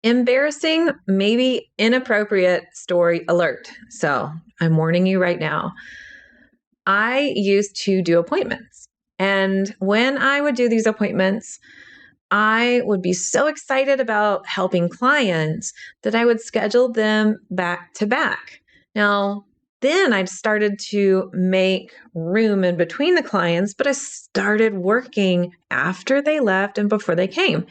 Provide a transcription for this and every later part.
Embarrassing, maybe inappropriate story alert. So I'm warning you right now. I used to do appointments. And when I would do these appointments, I would be so excited about helping clients that I would schedule them back to back. Now, then I started to make room in between the clients, but I started working after they left and before they came,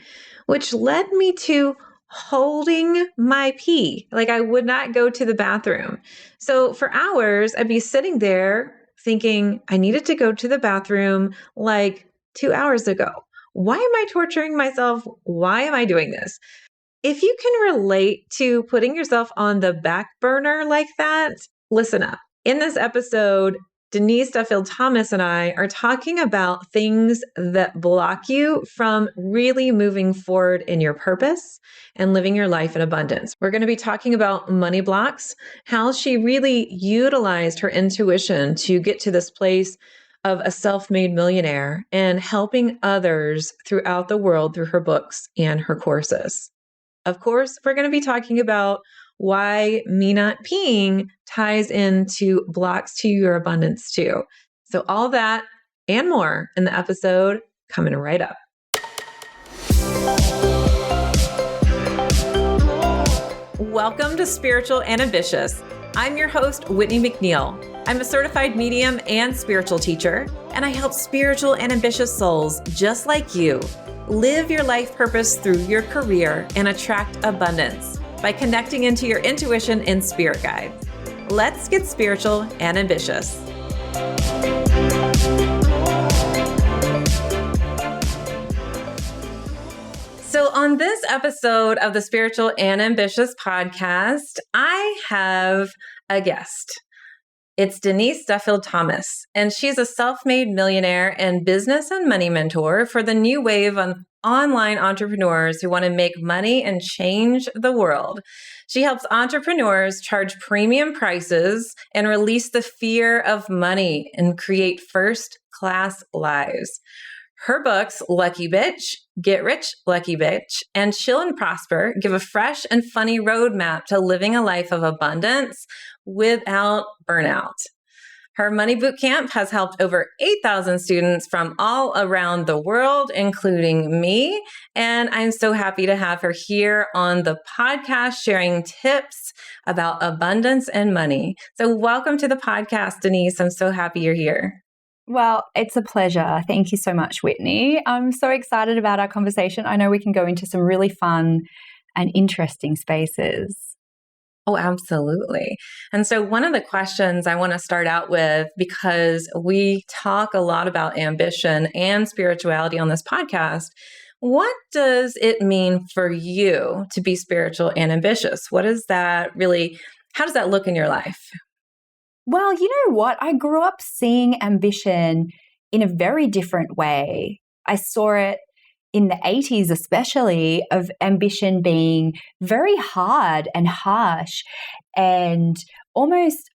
which led me to holding my pee. Like I would not go to the bathroom. So for hours, I'd be sitting there thinking I needed to go to the bathroom like 2 hours ago. Why am I torturing myself? Why am I doing this? If you can relate to putting yourself on the back burner like that, listen up. In this episode, Denise Duffield-Thomas and I are talking about things that block you from really moving forward in your purpose and living your life in abundance. We're going to be talking about money blocks, how she really utilized her intuition to get to this place of a self-made millionaire and helping others throughout the world through her books and her courses. Of course, we're going to be talking about why me not peeing ties into blocks to your abundance too. So all that and more in the episode coming right up. Welcome to Spiritual and Ambitious. I'm your host, Whitney McNeil. I'm a certified medium and spiritual teacher, and I help spiritual and ambitious souls just like you live your life purpose through your career and attract abundance by connecting into your intuition and spirit guides. Let's get spiritual and ambitious. So on this episode of the Spiritual and Ambitious podcast, I have a guest. It's Denise Duffield-Thomas, and she's a self-made millionaire and business and money mentor for the new wave of online entrepreneurs who want to make money and change the world. She helps entrepreneurs charge premium prices and release the fear of money and create first-class lives. Her books, Lucky Bitch, Get Rich, Lucky Bitch, and Chill and Prosper give a fresh and funny roadmap to living a life of abundance without burnout. Her Money Bootcamp has helped over 8,000 students from all around the world, including me. And I'm so happy to have her here on the podcast sharing tips about abundance and money. So welcome to the podcast, Denise. I'm so happy you're here. Well, it's a pleasure. Thank you so much, Whitney. I'm so excited about our conversation. I know we can go into some really fun and interesting spaces. Oh, absolutely. And so one of the questions I want to start out with, because we talk a lot about ambition and spirituality on this podcast, what does it mean for you to be spiritual and ambitious? What is that really, how does that look in your life? Well, you know what? I grew up seeing ambition in a very different way. I saw it in the 80s, especially, of ambition being very hard and harsh and almost,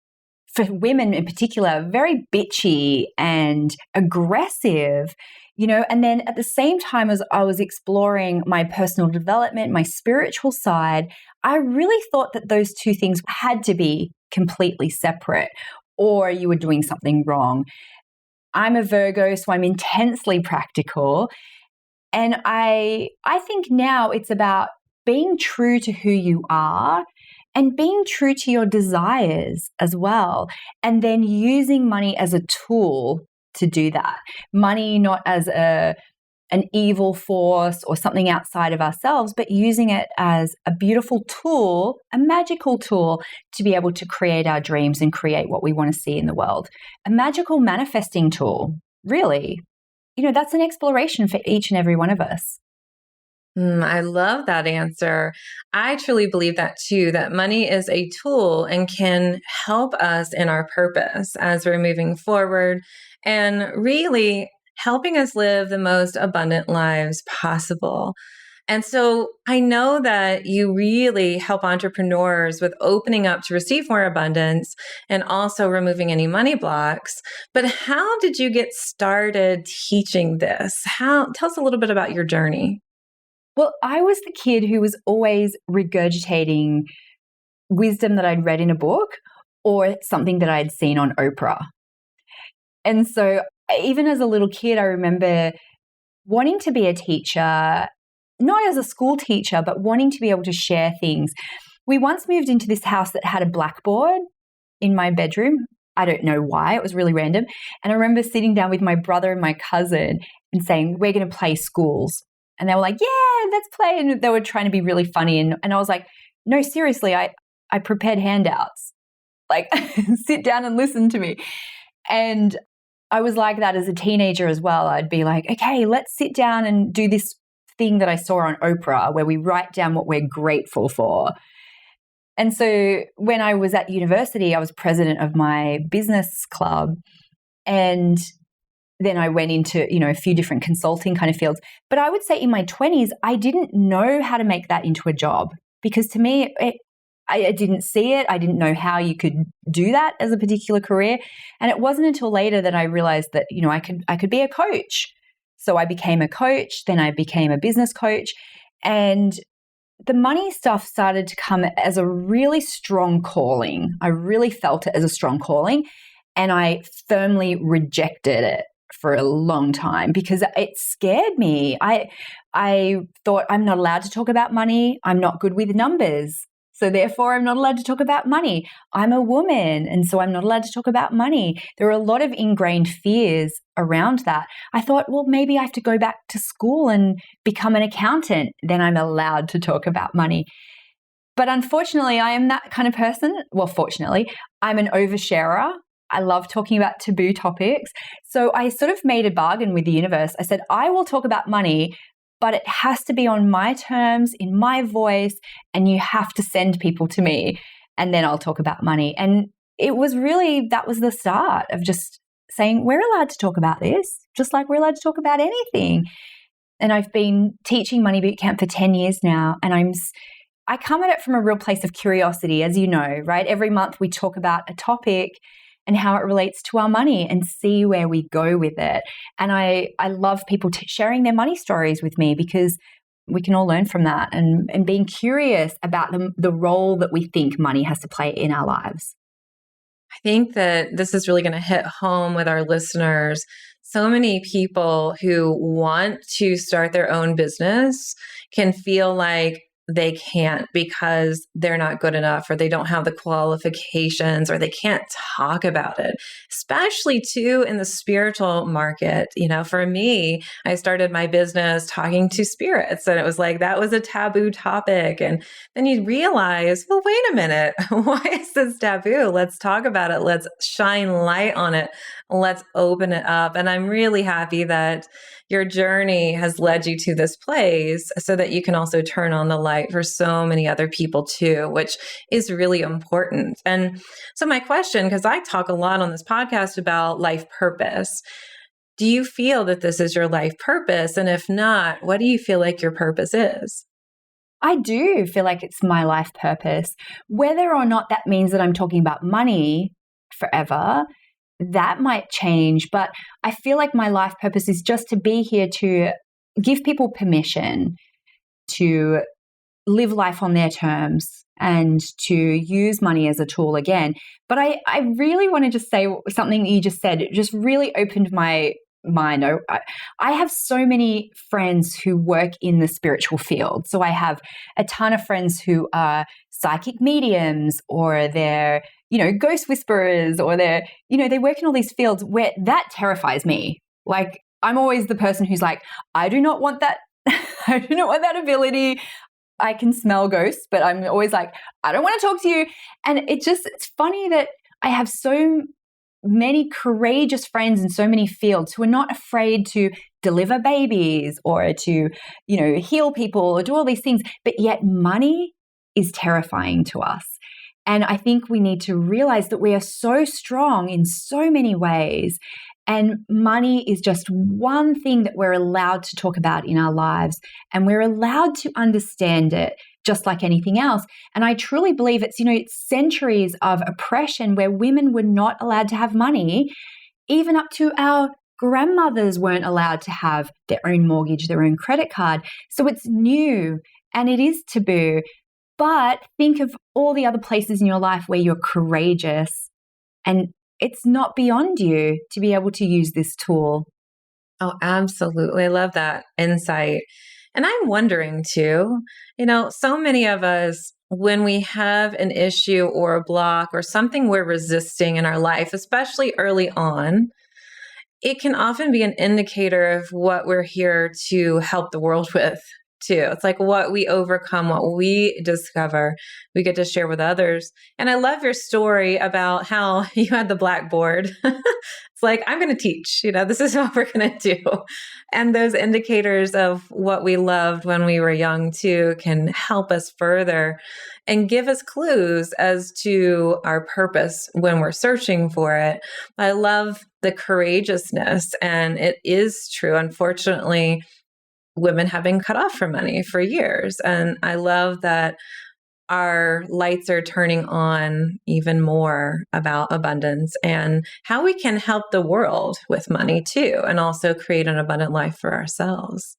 for women in particular, very bitchy and aggressive, you know. And then at the same time as I was exploring my personal development, my spiritual side, I really thought that those two things had to be completely separate, or you were doing something wrong. I'm a Virgo, so I'm intensely practical. And I think now it's about being true to who you are and being true to your desires as well. And then using money as a tool to do that. Money not as an evil force or something outside of ourselves, but using it as a beautiful tool, a magical tool to be able to create our dreams and create what we want to see in the world. A magical manifesting tool, really. You know, that's an exploration for each and every one of us. I love that answer. I truly believe that too, that money is a tool and can help us in our purpose as we're moving forward and really helping us live the most abundant lives possible. And so I know that you really help entrepreneurs with opening up to receive more abundance and also removing any money blocks. But how did you get started teaching this? Tell us a little bit about your journey. Well, I was the kid who was always regurgitating wisdom that I'd read in a book or something that I'd seen on Oprah. And so even as a little kid, I remember wanting to be a teacher, not as a school teacher, but wanting to be able to share things. We once moved into this house that had a blackboard in my bedroom. I don't know why. It was really random. And I remember sitting down with my brother and my cousin and saying, we're going to play schools. And they were like, yeah, let's play. And they were trying to be really funny. And I was like, no, seriously, I prepared handouts. Like, sit down and listen to me. And I was like that as a teenager as well. I'd be like, okay, let's sit down and do this thing that I saw on Oprah where we write down what we're grateful for. And so when I was at university, I was president of my business club. And then I went into, a few different consulting kind of fields. But I would say in my 20s, I didn't know how to make that into a job because to me, I didn't see it. I didn't know how you could do that as a particular career. And it wasn't until later that I realized that, I could be a coach. So I became a coach, then I became a business coach. And the money stuff started to come as a really strong calling. I really felt it as a strong calling. And I firmly rejected it for a long time because it scared me. I thought I'm not allowed to talk about money. I'm not good with numbers. So therefore, I'm not allowed to talk about money. I'm a woman, and so I'm not allowed to talk about money. There are a lot of ingrained fears around that. I thought, well, maybe I have to go back to school and become an accountant. Then I'm allowed to talk about money. But unfortunately, I am that kind of person. Well, fortunately, I'm an oversharer. I love talking about taboo topics. So I sort of made a bargain with the universe. I said, I will talk about money, but it has to be on my terms, in my voice, and you have to send people to me, and then I'll talk about money. And it was really, that was the start of just saying, we're allowed to talk about this, just like we're allowed to talk about anything. And I've been teaching Money Bootcamp for 10 years now, and I come at it from a real place of curiosity, as you know, right? Every month we talk about a topic and how it relates to our money and see where we go with it. And I love people sharing their money stories with me because we can all learn from that and being curious about the role that we think money has to play in our lives. I think that this is really going to hit home with our listeners. So many people who want to start their own business can feel like they can't because they're not good enough or they don't have the qualifications or they can't talk about it, especially too in the spiritual market. For me, I started my business talking to spirits and it was like, that was a taboo topic. And then you realize, well, wait a minute, why is this taboo? Let's talk about it. Let's shine light on it. Let's open it up. And I'm really happy that your journey has led you to this place so that you can also turn on the light for so many other people too, which is really important. And so my question, because I talk a lot on this podcast about life purpose, do you feel that this is your life purpose? And if not, what do you feel like your purpose is? I do feel like it's my life purpose. Whether or not that means that I'm talking about money forever, that might change, but I feel like my life purpose is just to be here to give people permission to live life on their terms and to use money as a tool again. But I really want to just say something you just said. It just really opened my mind. I have so many friends who work in the spiritual field. So I have a ton of friends who are psychic mediums or they're ghost whisperers, or they work in all these fields where that terrifies me. Like, I'm always the person who's like, I do not want that. I do not want that ability. I can smell ghosts, but I'm always like, I don't want to talk to you. And it's funny that I have so many courageous friends in so many fields who are not afraid to deliver babies or to, heal people or do all these things, but yet money is terrifying to us. And I think we need to realize that we are so strong in so many ways. And money is just one thing that we're allowed to talk about in our lives. And we're allowed to understand it just like anything else. And I truly believe it's centuries of oppression where women were not allowed to have money, even up to our grandmothers weren't allowed to have their own mortgage, their own credit card. So it's new and it is taboo. But think of all the other places in your life where you're courageous and it's not beyond you to be able to use this tool. Oh, absolutely. I love that insight. And I'm wondering too, so many of us, when we have an issue or a block or something we're resisting in our life, especially early on, it can often be an indicator of what we're here to help the world with too. It's like what we overcome, what we discover, we get to share with others. And I love your story about how you had the blackboard. It's like, I'm going to teach, this is what we're going to do. And those indicators of what we loved when we were young too can help us further and give us clues as to our purpose when we're searching for it. I love the courageousness, and it is true. Unfortunately, women have been cut off from money for years. And I love that our lights are turning on even more about abundance and how we can help the world with money too, and also create an abundant life for ourselves.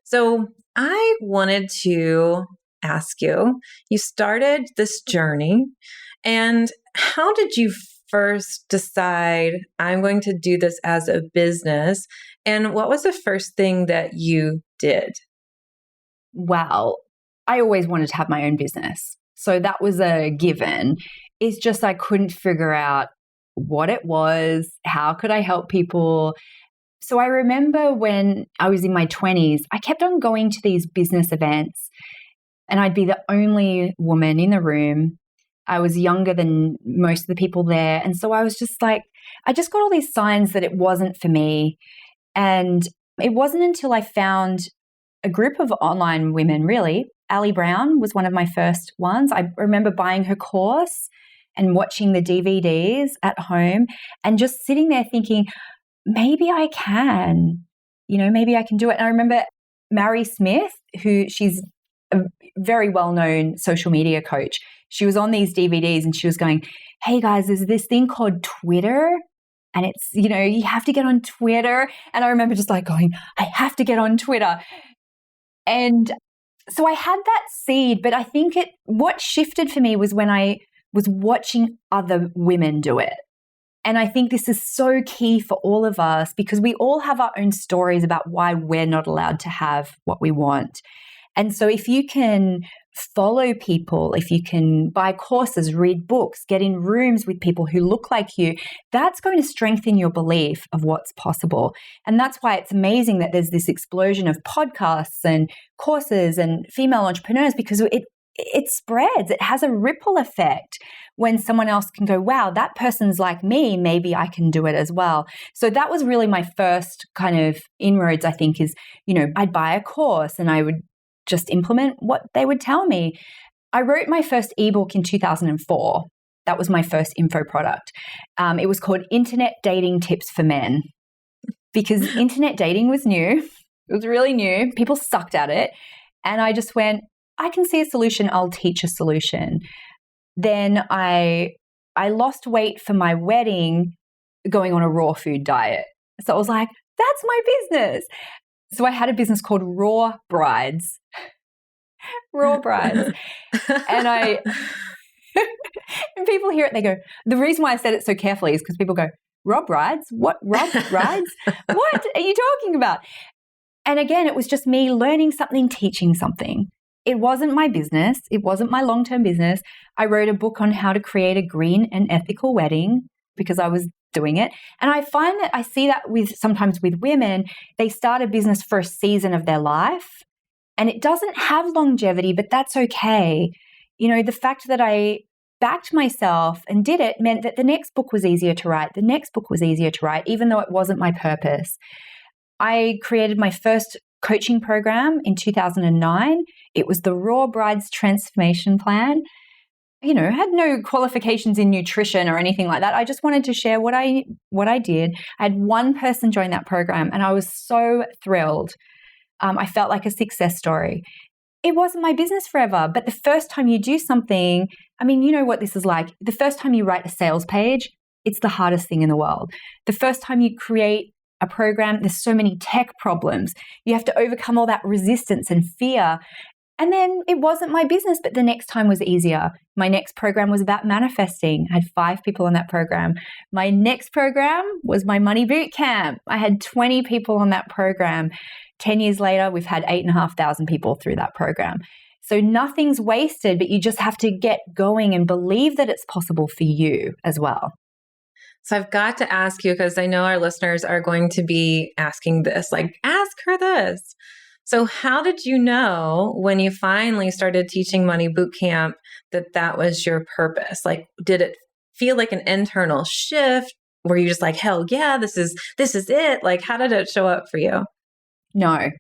So I wanted to ask you, you started this journey, and how did you first decide, I'm going to do this as a business? And what was the first thing that you did? Well, I always wanted to have my own business. So that was a given. It's just I couldn't figure out what it was, how could I help people? So I remember when I was in my 20s, I kept on going to these business events and I'd be the only woman in the room. I was younger than most of the people there. And so I was just like, I just got all these signs that it wasn't for me. And it wasn't until I found a group of online women, really. Ali Brown was one of my first ones. I remember buying her course and watching the DVDs at home and just sitting there thinking, maybe I can, maybe I can do it. And I remember Mary Smith, she's a very well-known social media coach. She was on these DVDs and she was going, hey guys, there's this thing called Twitter. And it's, you have to get on Twitter. And I remember just like going, I have to get on Twitter. And so I had that seed, but I think what shifted for me was when I was watching other women do it. And I think this is so key for all of us because we all have our own stories about why we're not allowed to have what we want. And so if you can follow people, if you can buy courses, read books, get in rooms with people who look like you, that's going to strengthen your belief of what's possible. And that's why it's amazing that there's this explosion of podcasts and courses and female entrepreneurs because it spreads. It has a ripple effect when someone else can go, wow, that person's like me, maybe I can do it as well. So that was really my first kind of inroads, I think, is, I'd buy a course and I would just implement what they would tell me. I wrote my first ebook in 2004. That was my first info product. It was called Internet Dating Tips for Men because internet dating was new. It was really new. People sucked at it. And I just went, I can see a solution. I'll teach a solution. Then I lost weight for my wedding going on a raw food diet. So I was like, that's my business. So I had a business called Raw Brides. Raw Brides. And and people hear it, they go, the reason why I said it so carefully is because people go, Raw Brides? What? Raw Brides? What are you talking about? And again, it was just me learning something, teaching something. It wasn't my business. It wasn't my long-term business. I wrote a book on how to create a green and ethical wedding because I was doing it. And I find that I see that sometimes with women, they start a business for a season of their life and it doesn't have longevity, but that's okay. The fact that I backed myself and did it meant that the next book was easier to write. The next book was easier to write, even though it wasn't my purpose. I created my first coaching program in 2009. It was the Raw Brides Transformation Plan. Had no qualifications in nutrition or anything like that. I just wanted to share what I did. I had one person join that program and I was so thrilled. I felt like a success story. It wasn't my business forever, but the first time you do something, you know what this is like. The first time you write a sales page, it's the hardest thing in the world. The first time you create a program, there's so many tech problems. You have to overcome all that resistance and fear. And then it wasn't my business, but the next time was easier. My next program was about manifesting. I had 5 people on that program. My next program was my Money Bootcamp. I had 20 people on that program. 10 years later, we've had 8,500 people through that program. So nothing's wasted, but you just have to get going and believe that it's possible for you as well. So I've got to ask you, because I know our listeners are going to be asking this, like, ask her this. So how did you know when you finally started teaching Money Bootcamp that that was your purpose? Like, did it feel like an internal shift? Were you just like, hell yeah, this is it? Like, how did it show up for you? No.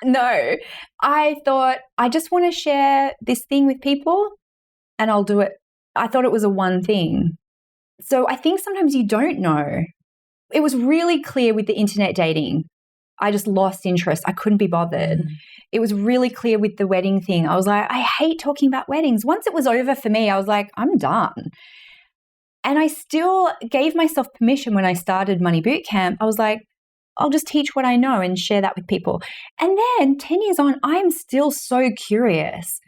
No. I thought, I just want to share this thing with people and I'll do it. I thought it was a one thing. So I think sometimes you don't know. It was really clear with the internet dating. I just lost interest. I couldn't be bothered. It was really clear with the wedding thing. I was like, I hate talking about weddings. Once it was over for me, I was like, I'm done. And I still gave myself permission when I started Money Bootcamp. I was like, I'll just teach what I know and share that with people. And then 10 years on, I'm still so curious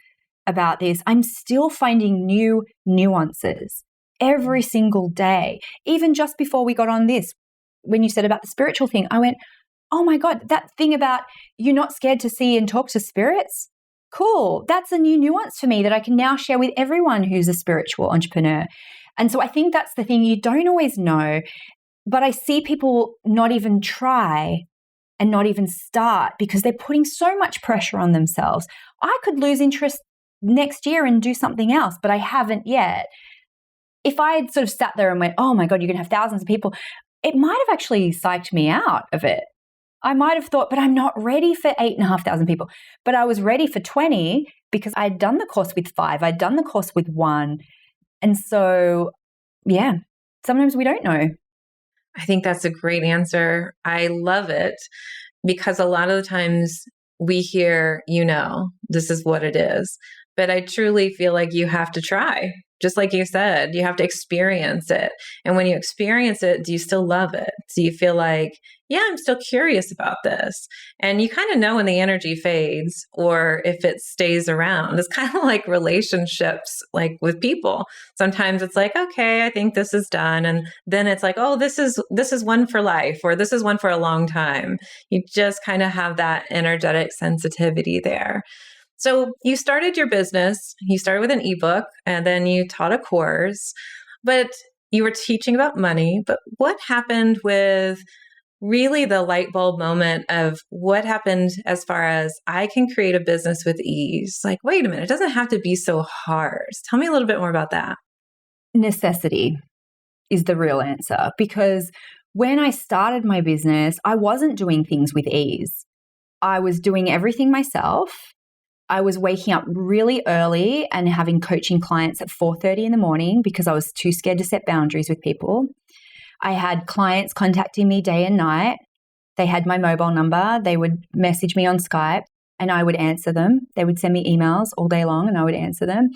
about this. I'm still finding new nuances every single day. Even just before we got on this, when you said about the spiritual thing, I went, oh my God, that thing about you're not scared to see and talk to spirits? Cool. That's a new nuance for me that I can now share with everyone who's a spiritual entrepreneur. And so I think that's the thing. You don't always know, but I see people not even try and not even start because they're putting so much pressure on themselves. I could lose interest next year and do something else, but I haven't yet. If I had sort of sat there and went, oh my God, you're going to have thousands of people, it might have actually psyched me out of it. I might have thought, but I'm not ready for 8,500 people. But I was ready for 20 because I'd done the course with 5. I'd done the course with 1. And so, yeah, sometimes we don't know. I think that's a great answer. I love it because a lot of the times we hear, this is what it is. But I truly feel like you have to try. Just like you said, you have to experience it. And when you experience it, do you still love it? Do you feel like, yeah, I'm still curious about this? And you kind of know when the energy fades or if it stays around. It's kind of like relationships, like with people. Sometimes it's like, okay, I think this is done. And then it's like, oh, this is one for life, or this is one for a long time. You just kind of have that energetic sensitivity there. So you started your business, you started with an ebook, and then you taught a course, but you were teaching about money. But what happened with really the light bulb moment of what happened as far as I can create a business with ease? Like, wait a minute, it doesn't have to be so hard. Tell me a little bit more about that. Necessity is the real answer, because when I started my business, I wasn't doing things with ease. I was doing everything myself. I was waking up really early and having coaching clients at 4:30 in the morning because I was too scared to set boundaries with people. I had clients contacting me day and night. They had my mobile number. They would message me on Skype and I would answer them. They would send me emails all day long and I would answer them.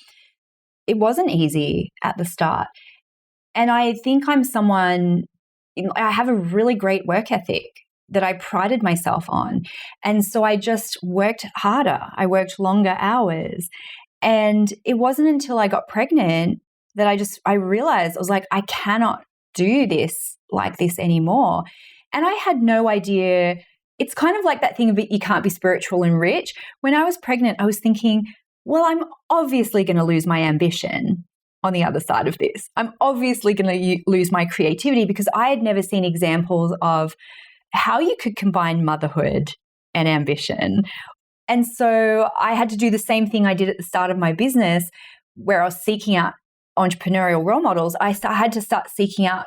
It wasn't easy at the start. And I think I have a really great work ethic that I prided myself on. And so I just worked harder. I worked longer hours. And it wasn't until I got pregnant that I realized, I was like, I cannot do this like this anymore. And I had no idea. It's kind of like that thing of you can't be spiritual and rich. When I was pregnant, I was thinking, well, I'm obviously going to lose my ambition on the other side of this. I'm obviously going to lose my creativity because I had never seen examples of how you could combine motherhood and ambition. And so I had to do the same thing I did at the start of my business where I was seeking out entrepreneurial role models. I had to start seeking out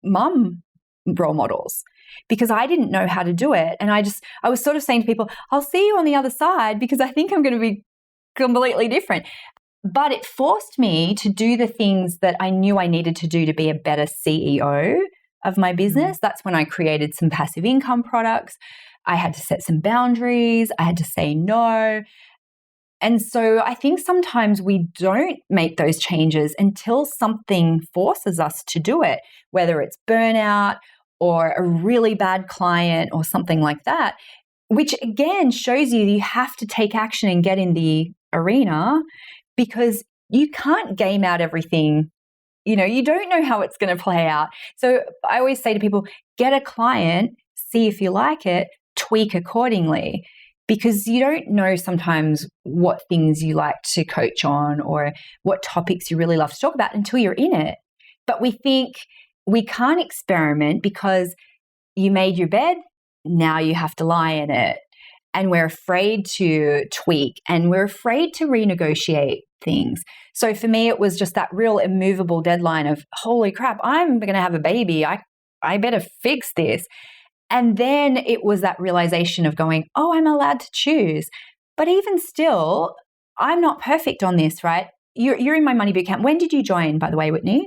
mum role models because I didn't know how to do it. And I was sort of saying to people, I'll see you on the other side because I think I'm going to be completely different. But it forced me to do the things that I knew I needed to do to be a better CEO of my business. That's when I created some passive income products. I had to set some boundaries. I had to say no. And so I think sometimes we don't make those changes until something forces us to do it, whether it's burnout or a really bad client or something like that, which again shows you have to take action and get in the arena, because you can't game out everything. You don't know how it's going to play out. So I always say to people, get a client, see if you like it, tweak accordingly, because you don't know sometimes what things you like to coach on or what topics you really love to talk about until you're in it. But we think we can't experiment because you made your bed, now you have to lie in it. And we're afraid to tweak and we're afraid to renegotiate things. So for me, it was just that real immovable deadline of, holy crap, I'm going to have a baby. I better fix this. And then it was that realization of going, oh, I'm allowed to choose. But even still, I'm not perfect on this, right? You're in my Money Bootcamp. When did you join, by the way, Whitney?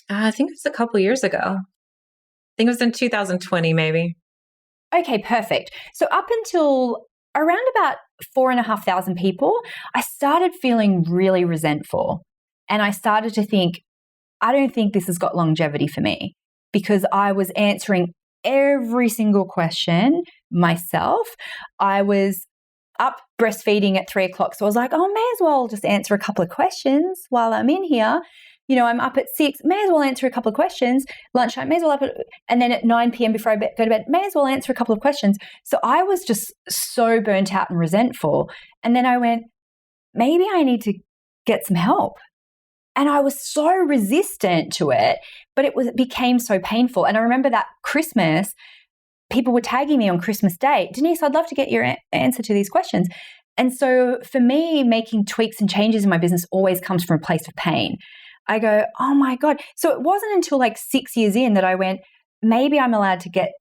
I think it was a couple years ago. I think it was in 2020, maybe. Okay, perfect. So up until around about 4,500 people, I started feeling really resentful. And I started to think, I don't think this has got longevity for me, because I was answering every single question myself. I was up breastfeeding at 3:00. So I was like, oh, may as well just answer a couple of questions while I'm in here. I'm up at 6, may as well answer a couple of questions. Lunchtime, may as well and then at 9 p.m. before I go to bed, may as well answer a couple of questions. So I was just so burnt out and resentful. And then I went, maybe I need to get some help. And I was so resistant to it, but it became so painful. And I remember that Christmas, people were tagging me on Christmas Day, Denise, I'd love to get your answer to these questions. And so for me, making tweaks and changes in my business always comes from a place of pain. I go, oh my God. So it wasn't until like 6 years in that I went, maybe I'm allowed to get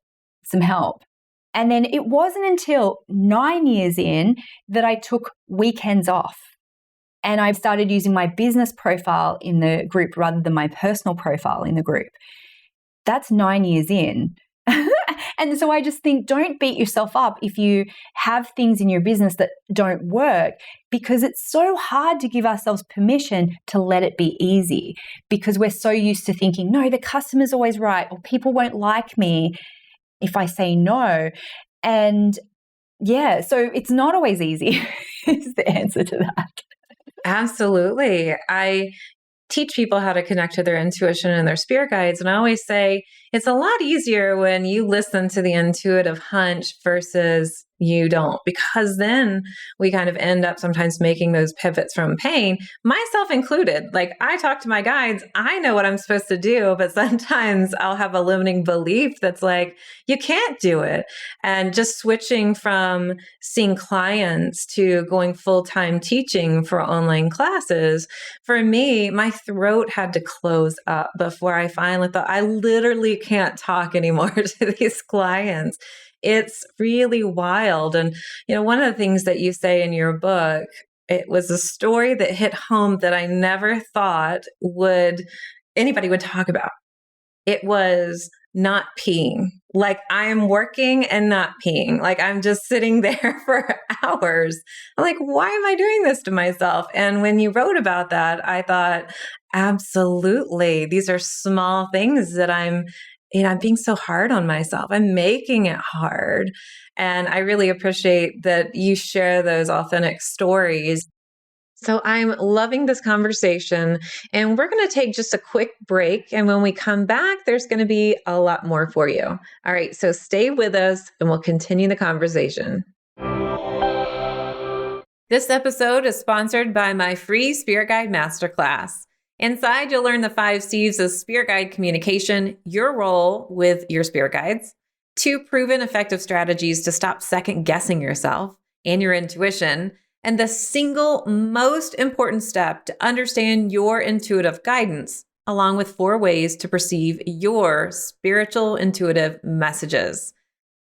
some help. And then it wasn't until 9 years in that I took weekends off. And I started using my business profile in the group rather than my personal profile in the group. That's 9 years in. And so I just think, don't beat yourself up if you have things in your business that don't work, because it's so hard to give ourselves permission to let it be easy, because we're so used to thinking, no, the customer's always right, or people won't like me if I say no. And yeah, so it's not always easy is the answer to that. Absolutely. I teach people how to connect to their intuition and their spirit guides. And I always say it's a lot easier when you listen to the intuitive hunch versus you don't, because then we kind of end up sometimes making those pivots from pain, myself included. Like, I talk to my guides, I know what I'm supposed to do, but sometimes I'll have a limiting belief that's like, you can't do it. And just switching from seeing clients to going full-time teaching for online classes, for me, my throat had to close up before I finally thought, I literally can't talk anymore to these clients. It's really wild. And, one of the things that you say in your book, it was a story that hit home that I never thought anybody would talk about. It was not peeing. Like, I'm working and not peeing. Like, I'm just sitting there for hours. I'm like, why am I doing this to myself? And when you wrote about that, I thought, absolutely. These are small things that I'm being so hard on myself. I'm making it hard. And I really appreciate that you share those authentic stories. So I'm loving this conversation, and we're going to take just a quick break. And when we come back, there's going to be a lot more for you. All right. So stay with us and we'll continue the conversation. This episode is sponsored by my free Spirit Guide Masterclass. Inside, you'll learn the 5 C's of Spirit Guide communication, your role with your spirit guides, 2 proven effective strategies to stop second guessing yourself and your intuition, and the single most important step to understand your intuitive guidance, along with 4 ways to perceive your spiritual intuitive messages.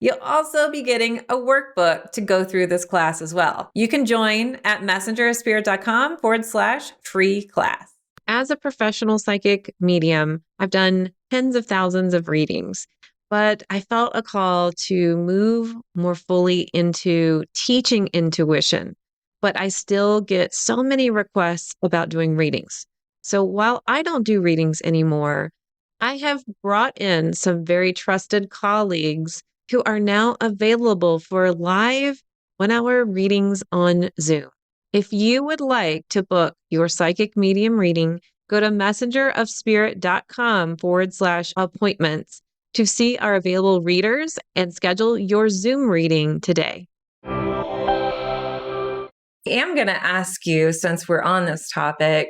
You'll also be getting a workbook to go through this class as well. You can join at messengerofspirit.com/free class. As a professional psychic medium, I've done tens of thousands of readings, but I felt a call to move more fully into teaching intuition. But I still get so many requests about doing readings. So while I don't do readings anymore, I have brought in some very trusted colleagues who are now available for live 1 hour readings on Zoom. If you would like to book your psychic medium reading, go to messengerofspirit.com/appointments to see our available readers and schedule your Zoom reading today. I am going to ask you, since we're on this topic,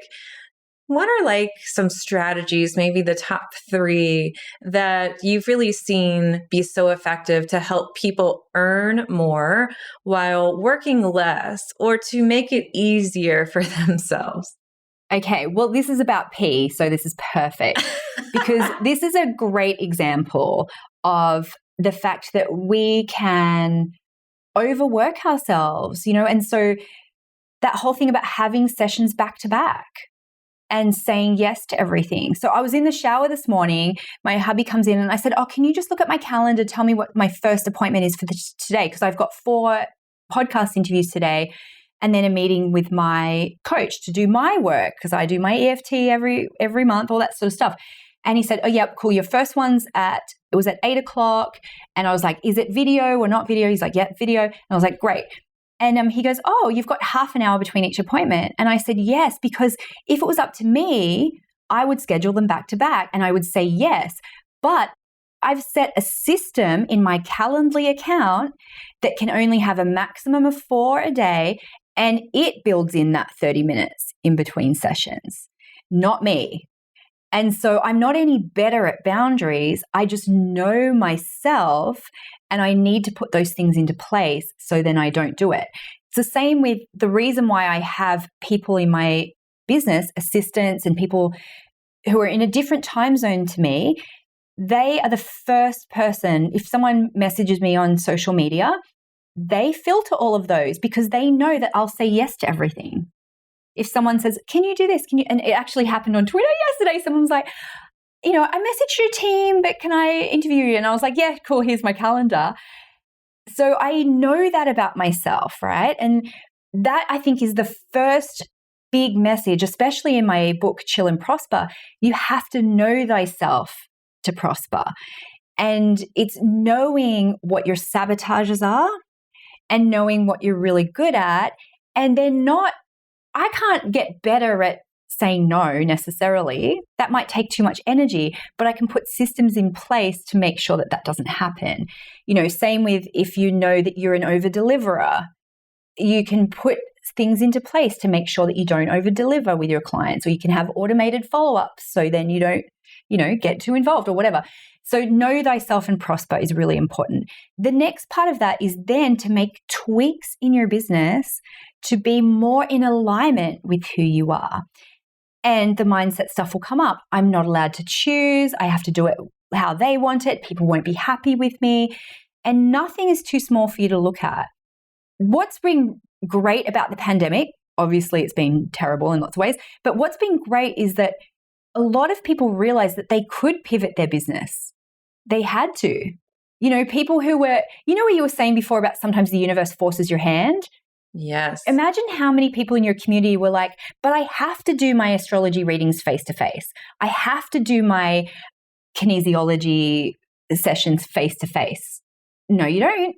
what are like some strategies, maybe the top 3 that you've really seen be so effective to help people earn more while working less or to make it easier for themselves? Okay, well, this is about P, so this is perfect because this is a great example of the fact that we can overwork ourselves, and so that whole thing about having sessions back to back and saying yes to everything. So I was in the shower this morning, my hubby comes in and I said, oh, can you just look at my calendar, tell me what my first appointment is for today? Because I've got 4 podcast interviews today and then a meeting with my coach to do my work because I do my EFT every month, all that sort of stuff. And he said, oh, yeah, cool. Your first one's it was at 8:00. And I was like, is it video or not video? He's like, yeah, video. And I was like, great. And he goes, oh, you've got half an hour between each appointment. And I said, yes, because if it was up to me, I would schedule them back to back and I would say yes. But I've set a system in my Calendly account that can only have a maximum of 4 a day. And it builds in that 30 minutes in between sessions, not me. And so I'm not any better at boundaries. I just know myself and I need to put those things into place so then I don't do it. It's the same with the reason why I have people in my business, assistants and people who are in a different time zone to me. They are the first person, if someone messages me on social media, they filter all of those because they know that I'll say yes to everything. If someone says, can you do this? Can you? And it actually happened on Twitter yesterday. Someone was like, I messaged your team, but can I interview you? And I was like, yeah, cool. Here's my calendar. So I know that about myself, right? And that I think is the first big message, especially in my book, Chill and Prosper. You have to know thyself to prosper. And it's knowing what your sabotages are and knowing what you're really good at. And then I can't get better at saying no necessarily. That might take too much energy, but I can put systems in place to make sure that doesn't happen. Same with if you know that you're an over-deliverer, you can put things into place to make sure that you don't over-deliver with your clients, or you can have automated follow-ups so then you don't, get too involved or whatever. So know thyself and prosper is really important. The next part of that is then to make tweaks in your business to be more in alignment with who you are. And the mindset stuff will come up. I'm not allowed to choose. I have to do it how they want it. People won't be happy with me. And nothing is too small for you to look at. What's been great about the pandemic, obviously it's been terrible in lots of ways, but what's been great is that a lot of people realized that they could pivot their business. They had to. People who were, what you were saying before about sometimes the universe forces your hand? Yes. Imagine how many people in your community were like, but I have to do my astrology readings face to face. I have to do my kinesiology sessions face to face. No, you don't.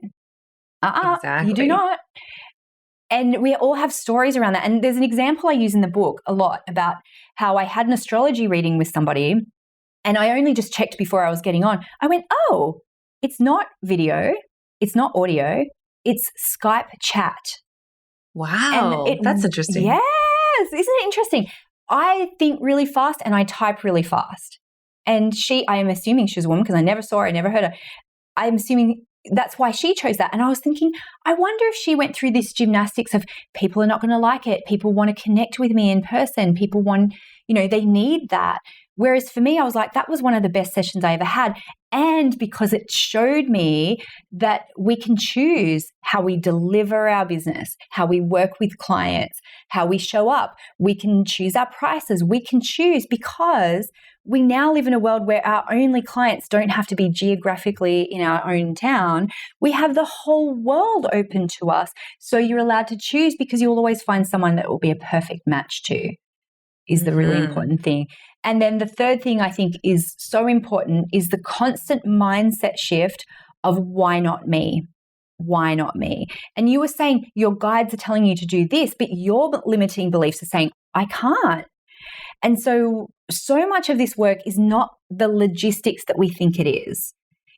Exactly. You do not. And we all have stories around that. And there's an example I use in the book a lot about how I had an astrology reading with somebody and I only just checked before I was getting on. I went, oh, it's not video. It's not audio. It's Skype chat. Wow. That's interesting. Yes. Isn't it interesting? I think really fast and I type really fast. And I am assuming she was a woman because I never saw her, I never heard her. I'm assuming that's why she chose that. And I was thinking, I wonder if she went through this gymnastics of people are not going to like it. People want to connect with me in person. People want, they need that. Whereas for me, I was like, that was one of the best sessions I ever had. And because it showed me that we can choose how we deliver our business, how we work with clients, how we show up. We can choose our prices. We can choose because we now live in a world where our only clients don't have to be geographically in our own town. We have the whole world open to us. So you're allowed to choose because you'll always find someone that will be a perfect match to. is the really important thing. And then the third thing I think is so important is the constant mindset shift of why not me? Why not me? And you were saying your guides are telling you to do this, but your limiting beliefs are saying, I can't. And so much of this work is not the logistics that we think it is.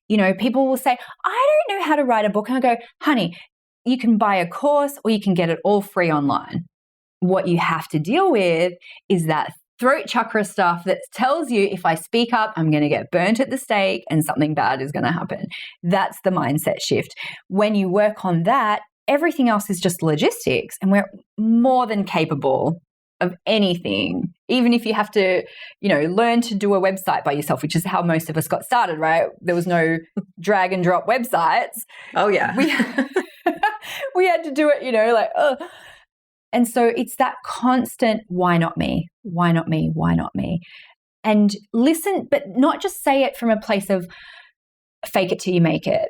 You know, people will say, I don't know how to write a book. And I go, honey, you can buy a course or you can get it all free online. What you have to deal with is that throat chakra stuff that tells you if I speak up, I'm going to get burnt at the stake and something bad is going to happen. That's the mindset shift. When you work on that, everything else is just logistics, and we're more than capable of anything, even if you have to, learn to do a website by yourself, which is how most of us got started, right? There was no drag and drop websites. Oh, yeah. We had to do it, And so it's that constant, why not me? Why not me? Why not me? And listen, but not just say it from a place of fake it till you make it.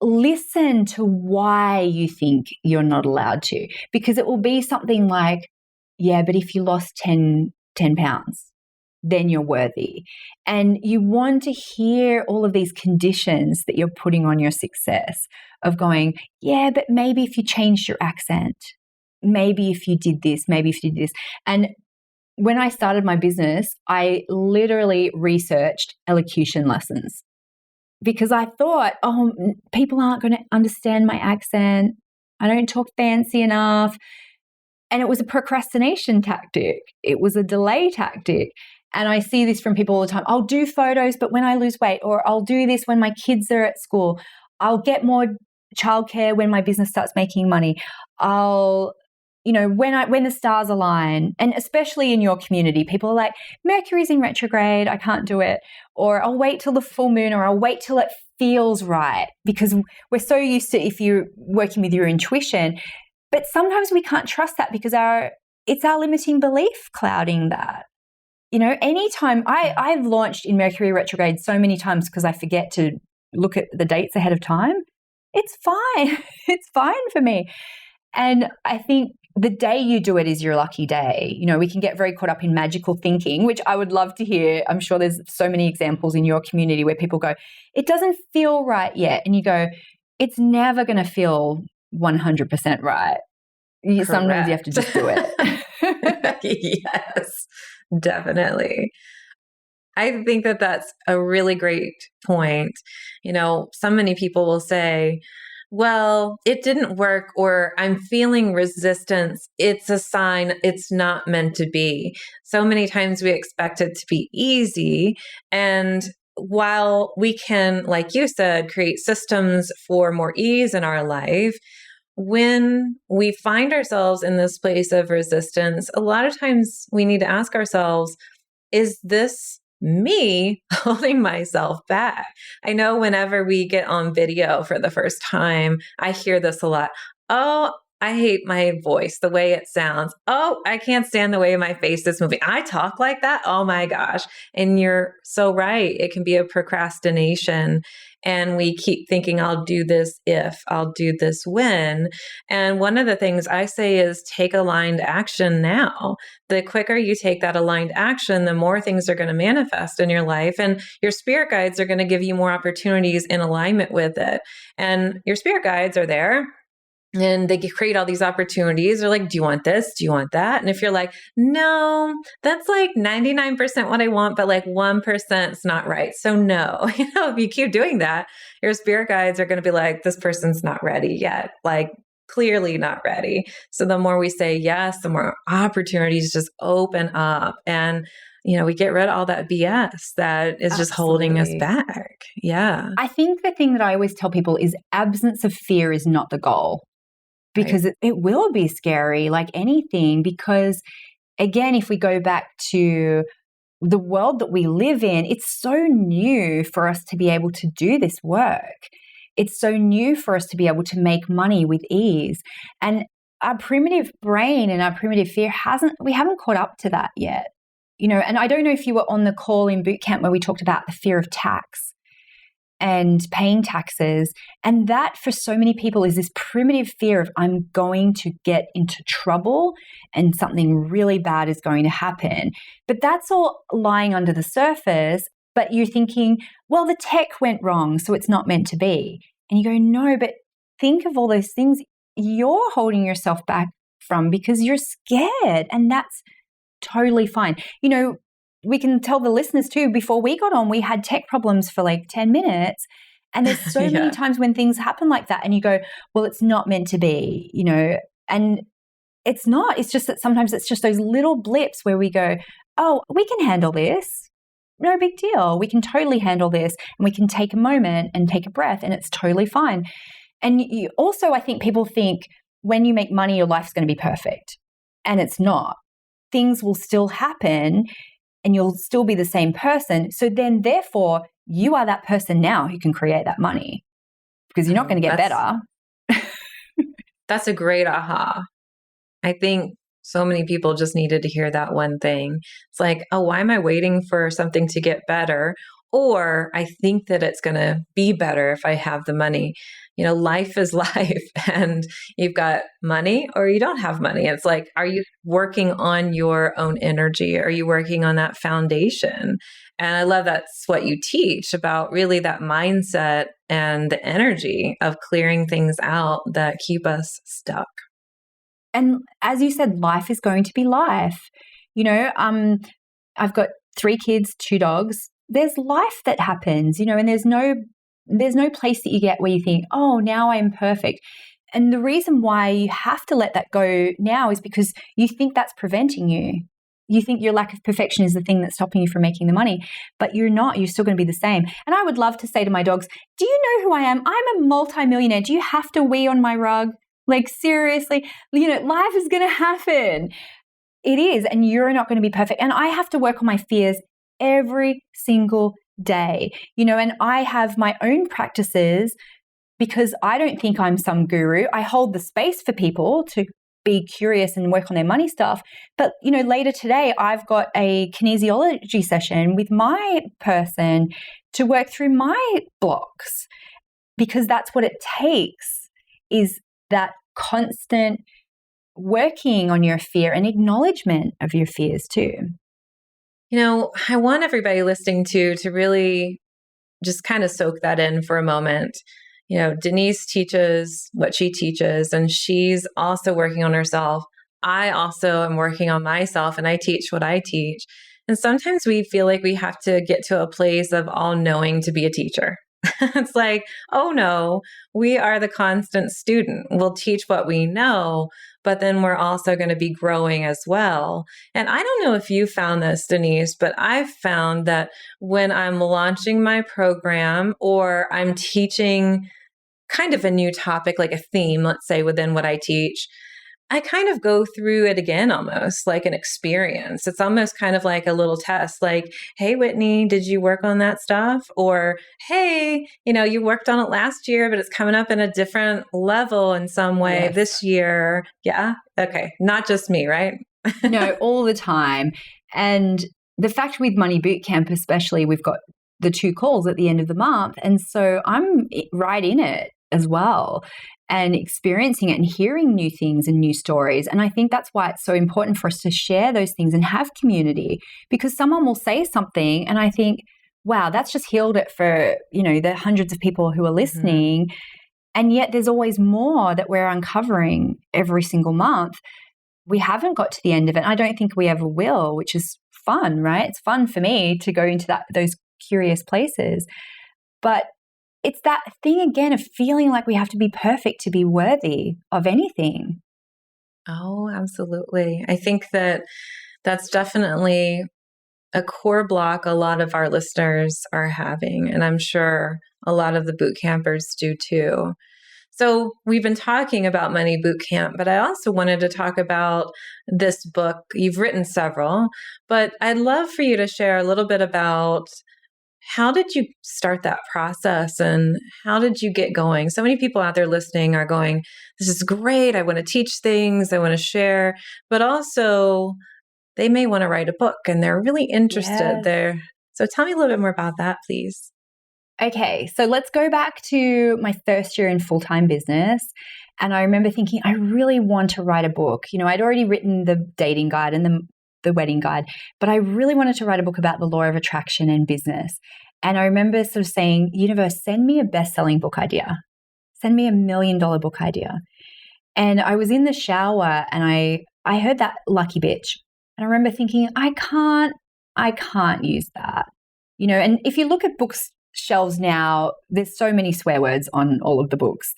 Listen to why you think you're not allowed to, because it will be something like, yeah, but if you lost 10 pounds, then you're worthy. And you want to hear all of these conditions that you're putting on your success of going, yeah, but maybe if you changed your accent, maybe if you did this, maybe if you did this. And when I started my business, I literally researched elocution lessons because I thought, people aren't going to understand my accent. I don't talk fancy enough. And it was a procrastination tactic. It was a delay tactic. And I see this from people all the time. I'll do photos, but when I lose weight, or I'll do this when my kids are at school. I'll get more childcare when my business starts making money. I'll, when the stars align, and especially in your community, people are like, Mercury's in retrograde, I can't do it. Or I'll wait till the full moon, or I'll wait till it feels right, because we're so used to, if you're working with your intuition, but sometimes we can't trust that because it's our limiting belief clouding that. Anytime I've launched in Mercury retrograde so many times because I forget to look at the dates ahead of time. It's fine. It's fine for me. And I think the day you do it is your lucky day. We can get very caught up in magical thinking, which I would love to hear. I'm sure there's so many examples in your community where people go, it doesn't feel right yet. And you go, it's never going to feel 100% right. Sometimes you have to just do it. Yes, definitely. I think that that's a really great point. So many people will say, well, it didn't work, or I'm feeling resistance. It's a sign it's not meant to be. So many times we expect it to be easy. And while we can, like you said, create systems for more ease in our life, when we find ourselves in this place of resistance, a lot of times we need to ask ourselves, is this me holding myself back? I know whenever we get on video for the first time, I hear this a lot. Oh, I hate my voice, the way it sounds. Oh, I can't stand the way my face is moving. I talk like that. Oh my gosh. And you're so right. It can be a procrastination. And we keep thinking, I'll do this if, I'll do this when. And one of the things I say is take aligned action now. The quicker you take that aligned action, the more things are going to manifest in your life. And your spirit guides are going to give you more opportunities in alignment with it. And your spirit guides are there. And they create all these opportunities. They're like, do you want this? Do you want that? And if you're like, no, that's like 99% what I want, but like 1% is not right. So no, if you keep doing that, your spirit guides are going to be like, this person's not ready yet. Like clearly not ready. So the more we say yes, the more opportunities just open up. And we get rid of all that BS that is just holding us back. Yeah. I think the thing that I always tell people is absence of fear is not the goal. Because it will be scary, like anything, because again, if we go back to the world that we live in, it's so new for us to be able to do this work. It's so new for us to be able to make money with ease. And our primitive brain and our primitive fear we haven't caught up to that yet. And I don't know if you were on the call in bootcamp where we talked about the fear of tax. and paying taxes. And that for so many people is this primitive fear of I'm going to get into trouble and something really bad is going to happen. But that's all lying under the surface. But you're thinking, well, the tech went wrong, so it's not meant to be. And you go, no, but think of all those things you're holding yourself back from because you're scared. And that's totally fine. You know, we can tell the listeners too, before we got on, we had tech problems for like 10 minutes. And there's so many times when things happen like that and you go, well, it's not meant to be, you know, and it's not. It's just that sometimes it's just those little blips where we go, oh, we can handle this. No big deal. We can totally handle this. And we can take a moment and take a breath and it's totally fine. And you also, I think people think when you make money, your life's going to be perfect. And it's not. Things will still happen and you'll still be the same person. So then therefore, you are that person now who can create that money because you're not going to get better. That's a great aha. I think so many people just needed to hear that one thing. It's like, oh, why am I waiting for something to get better? Or I think that it's going to be better if I have the money. You know, life is life and you've got money or you don't have money. It's like, are you working on your own energy? Are you working on that foundation? And I love that's what you teach about really that mindset and the energy of clearing things out that keep us stuck. And as you said, life is going to be life. You know, I've got 3 kids, 2 dogs. There's life that happens, you know, and there's no place that you get where you think, oh, now I'm perfect. And the reason why you have to let that go now is because you think that's preventing you. You think your lack of perfection is the thing that's stopping you from making the money, but you're not. You're still going to be the same. And I would love to say to my dogs, do you know who I am? I'm a multi-millionaire. Do you have to wee on my rug? Like, seriously, you know, life is going to happen. It is. And you're not going to be perfect. And I have to work on my fears every single day, you know, and I have my own practices because I don't think I'm some guru. I hold the space for people to be curious and work on their money stuff. But, you know, later today, I've got a kinesiology session with my person to work through my blocks because that's what it takes is that constant working on your fear and acknowledgement of your fears too. You know, I want everybody listening to really just kind of soak that in for a moment. You know, Denise teaches what she teaches, and she's also working on herself. I also am working on myself, and I teach what I teach. And sometimes we feel like we have to get to a place of all knowing to be a teacher. It's like, oh no, we are the constant student. We'll teach what we know, but then we're also going to be growing as well. And I don't know if you found this, Denise, but I've found that when I'm launching my program or I'm teaching kind of a new topic, like a theme, let's say within what I teach, I kind of go through it again, almost like an experience. It's almost kind of like a little test, like, hey, Whitney, did you work on that stuff? Or, hey, you know, you worked on it last year, but it's coming up in a different level in some way this year. Yeah. Okay. Not just me, right? No, all the time. And the fact with Money Bootcamp, especially, we've got the 2 calls at the end of the month. And so I'm right in it as well and experiencing it and hearing new things and new stories. And I think that's why it's so important for us to share those things and have community, because someone will say something and I think, wow, that's just healed it for, you know, the hundreds of people who are listening. And yet there's always more that we're uncovering every single month. We haven't got to the end of it. I don't think we ever will, which is fun, right? It's fun for me to go into those curious places. But it's that thing again of feeling like we have to be perfect to be worthy of anything. Oh, absolutely. I think that that's definitely a core block a lot of our listeners are having, and I'm sure a lot of the boot campers do too. So we've been talking about Money Bootcamp, but I also wanted to talk about this book. You've written several, but I'd love for you to share a little bit about how did you start that process and how did you get going? So many people out there listening are going, this is great. I want to teach things. I want to share, but also they may want to write a book and they're really interested there. So tell me a little bit more about that, please. Okay, so let's go back to my first year in full-time business. And I remember thinking, I really want to write a book. I'd already written the dating guide and the wedding guide, but I really wanted to write a book about the law of attraction and business. And I remember sort of saying, universe, send me a best-selling book idea. Send me $1 million book idea. And I was in the shower and I heard that lucky bitch. And I remember thinking, I can't use that. And if you look at bookshelves now, there's so many swear words on all of the books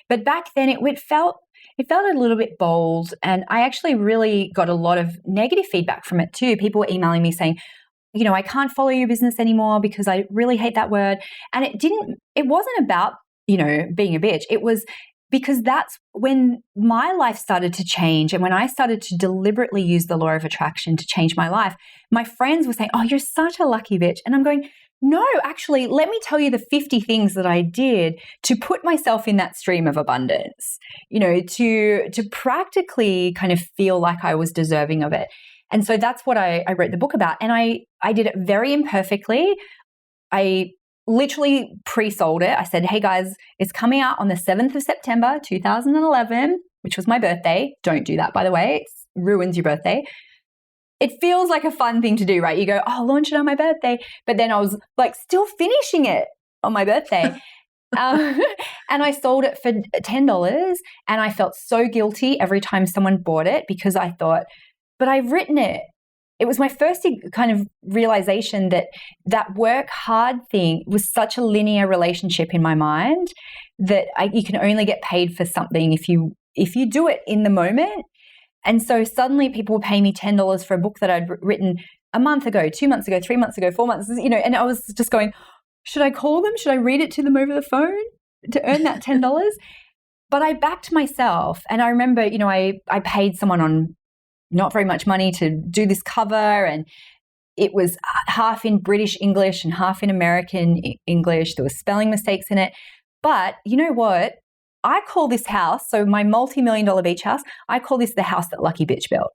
but back then it felt a little bit bold, and I actually really got a lot of negative feedback from it too. People were emailing me saying, I can't follow your business anymore because I really hate that word. And it wasn't about, being a bitch. It was because that's when my life started to change, and when I started to deliberately use the law of attraction to change my life, my friends were saying, oh, you're such a lucky bitch. And I'm going, no, actually, let me tell you the 50 things that I did to put myself in that stream of abundance, to practically kind of feel like I was deserving of it. And so that's what I wrote the book about. And I did it very imperfectly. I literally pre-sold it. I said, hey guys, it's coming out on the 7th of September, 2011, which was my birthday. Don't do that, by the way. It ruins your birthday. It feels like a fun thing to do, right? You go, oh, launch it on my birthday. But then I was like still finishing it on my birthday. And I sold it for $10, and I felt so guilty every time someone bought it because I thought, but I've written it. It was my first kind of realization that work hard thing was such a linear relationship in my mind that you can only get paid for something if you do it in the moment. And so suddenly people were paying me $10 for a book that I'd written a month ago, 2 months ago, 3 months ago, 4 months, and I was just going, should I call them? Should I read it to them over the phone to earn that $10? But I backed myself. And I remember, I paid someone on not very much money to do this cover, and it was half in British English and half in American English. There were spelling mistakes in it. But you know what? I call this house, so my multi-million-dollar beach house, I call this the house that Lucky Bitch built.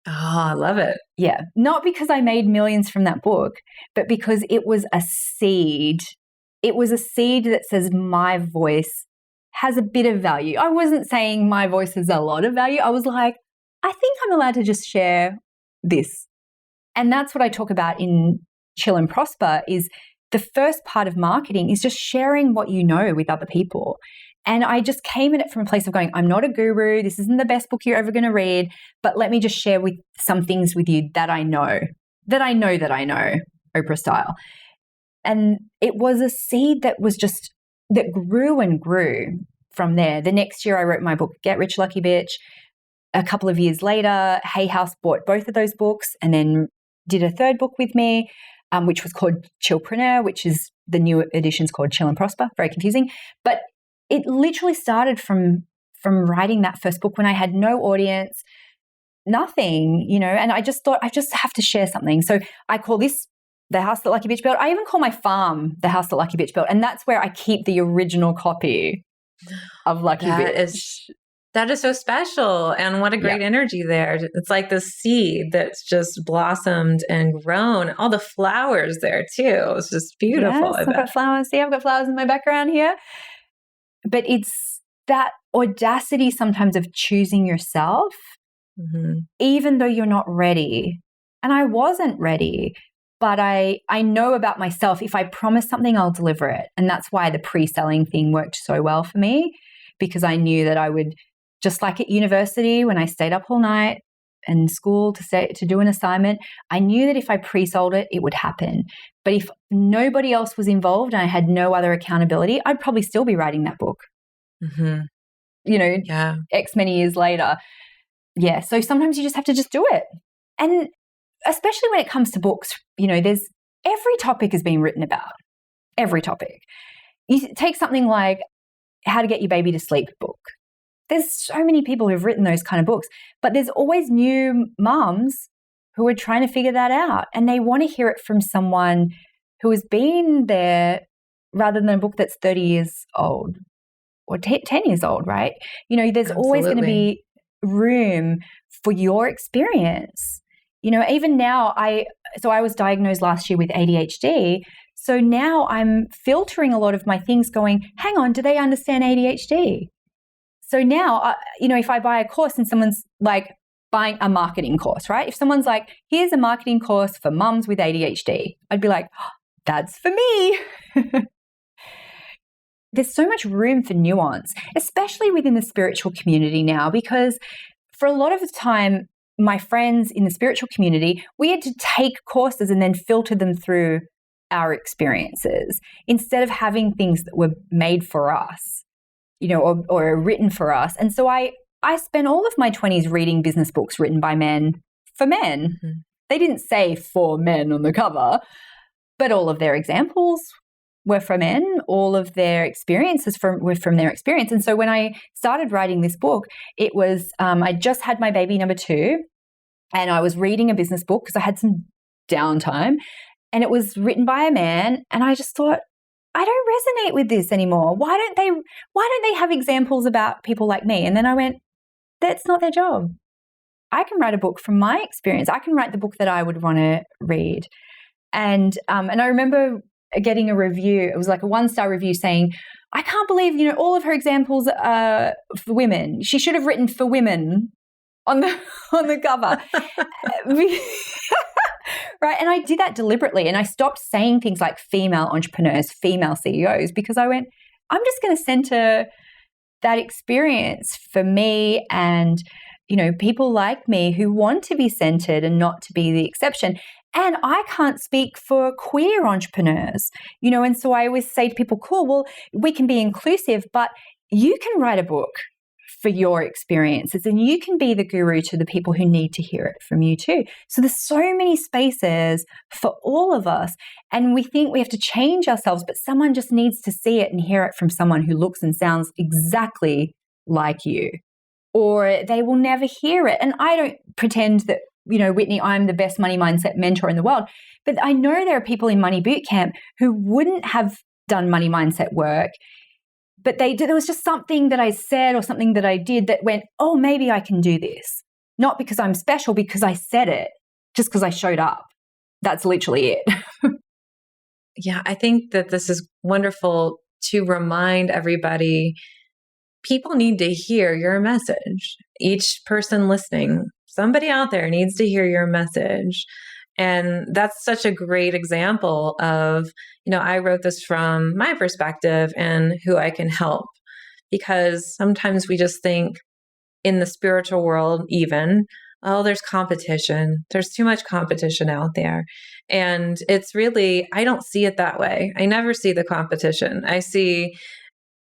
Oh, I love it. Yeah. Not because I made millions from that book, but because it was a seed. It was a seed that says my voice has a bit of value. I wasn't saying my voice has a lot of value. I was like, I think I'm allowed to just share this. And that's what I talk about in Chill and Prosper is the first part of marketing is just sharing what you know with other people. And I just came at it from a place of going, I'm not a guru. This isn't the best book you're ever going to read, but let me just share with some things with you that I know, Oprah style. And it was a seed that grew and grew from there. The next year I wrote my book, Get Rich Lucky Bitch. A couple of years later, Hay House bought both of those books and then did a third book with me, which was called Chillpreneur, which is the new edition's called Chill and Prosper. Very confusing. But it literally started from writing that first book when I had no audience, nothing, and I just thought I just have to share something. So I call this the house that Lucky Bitch built. I even call my farm the house that Lucky Bitch built. And that's where I keep the original copy of Lucky Bitch. That is so special. And what a great energy there. It's like the seed that's just blossomed and grown. All the flowers there too. It's just beautiful. Yes, I've got flowers. See, I've got flowers in my background here. But it's that audacity sometimes of choosing yourself, even though you're not ready. And I wasn't ready, but I know about myself. If I promise something, I'll deliver it. And that's why the pre-selling thing worked so well for me, because I knew that I would, just like at university when I stayed up all night and school to do an assignment, I knew that if I pre-sold it, it would happen. But if nobody else was involved and I had no other accountability, I'd probably still be writing that book. X many years later. Yeah. So sometimes you just have to just do it. And especially when it comes to books, there's every topic has been written about. Every topic. You take something like How to Get Your Baby to Sleep book. There's so many people who've written those kind of books, but there's always new mums who are trying to figure that out, and they want to hear it from someone who has been there rather than a book that's 30 years old or 10 years old, right? There's always going to be room for your experience. Even now, I was diagnosed last year with ADHD. So now I'm filtering a lot of my things going, hang on, do they understand ADHD? So now, if I buy a course and someone's like buying a marketing course, right? If someone's like, here's a marketing course for mums with ADHD, I'd be like, oh, that's for me. There's so much room for nuance, especially within the spiritual community now, because for a lot of the time, my friends in the spiritual community, we had to take courses and then filter them through our experiences instead of having things that were made for us, or written for us. And so I spent all of my 20s reading business books written by men for men. Mm-hmm. They didn't say for men on the cover, but all of their examples were for men. All of their experiences were from their experience. And so when I started writing this book, it was, I just had my baby number 2 and I was reading a business book because I had some downtime, and it was written by a man. And I just thought, I don't resonate with this anymore. Why don't they have examples about people like me? And then I went, that's not their job. I can write a book from my experience. I can write the book that I would want to read. And I remember getting a review. It was like a 1-star review saying, I can't believe, all of her examples are for women. She should have written for women on the cover. Right. And I did that deliberately. And I stopped saying things like female entrepreneurs, female CEOs, because I went, I'm just going to center that experience for me and, people like me who want to be centered and not to be the exception. And I can't speak for queer entrepreneurs, and so I always say to people, cool, well, we can be inclusive, but you can write a book for your experiences and you can be the guru to the people who need to hear it from you too. So there's so many spaces for all of us, and we think we have to change ourselves, but someone just needs to see it and hear it from someone who looks and sounds exactly like you, or they will never hear it. And I don't pretend that, Whitney, I'm the best money mindset mentor in the world. But I know there are people in Money Bootcamp who wouldn't have done money mindset work, but there was just something that I said or something that I did that went, oh, maybe I can do this. Not because I'm special, because I said it, just because I showed up. That's literally it. Yeah, I think that this is wonderful to remind everybody, people need to hear your message. Each person listening, somebody out there needs to hear your message. And that's such a great example of, I wrote this from my perspective and who I can help. Because sometimes we just think in the spiritual world, even, oh, there's competition. There's too much competition out there. And it's really, I don't see it that way. I never see the competition. I see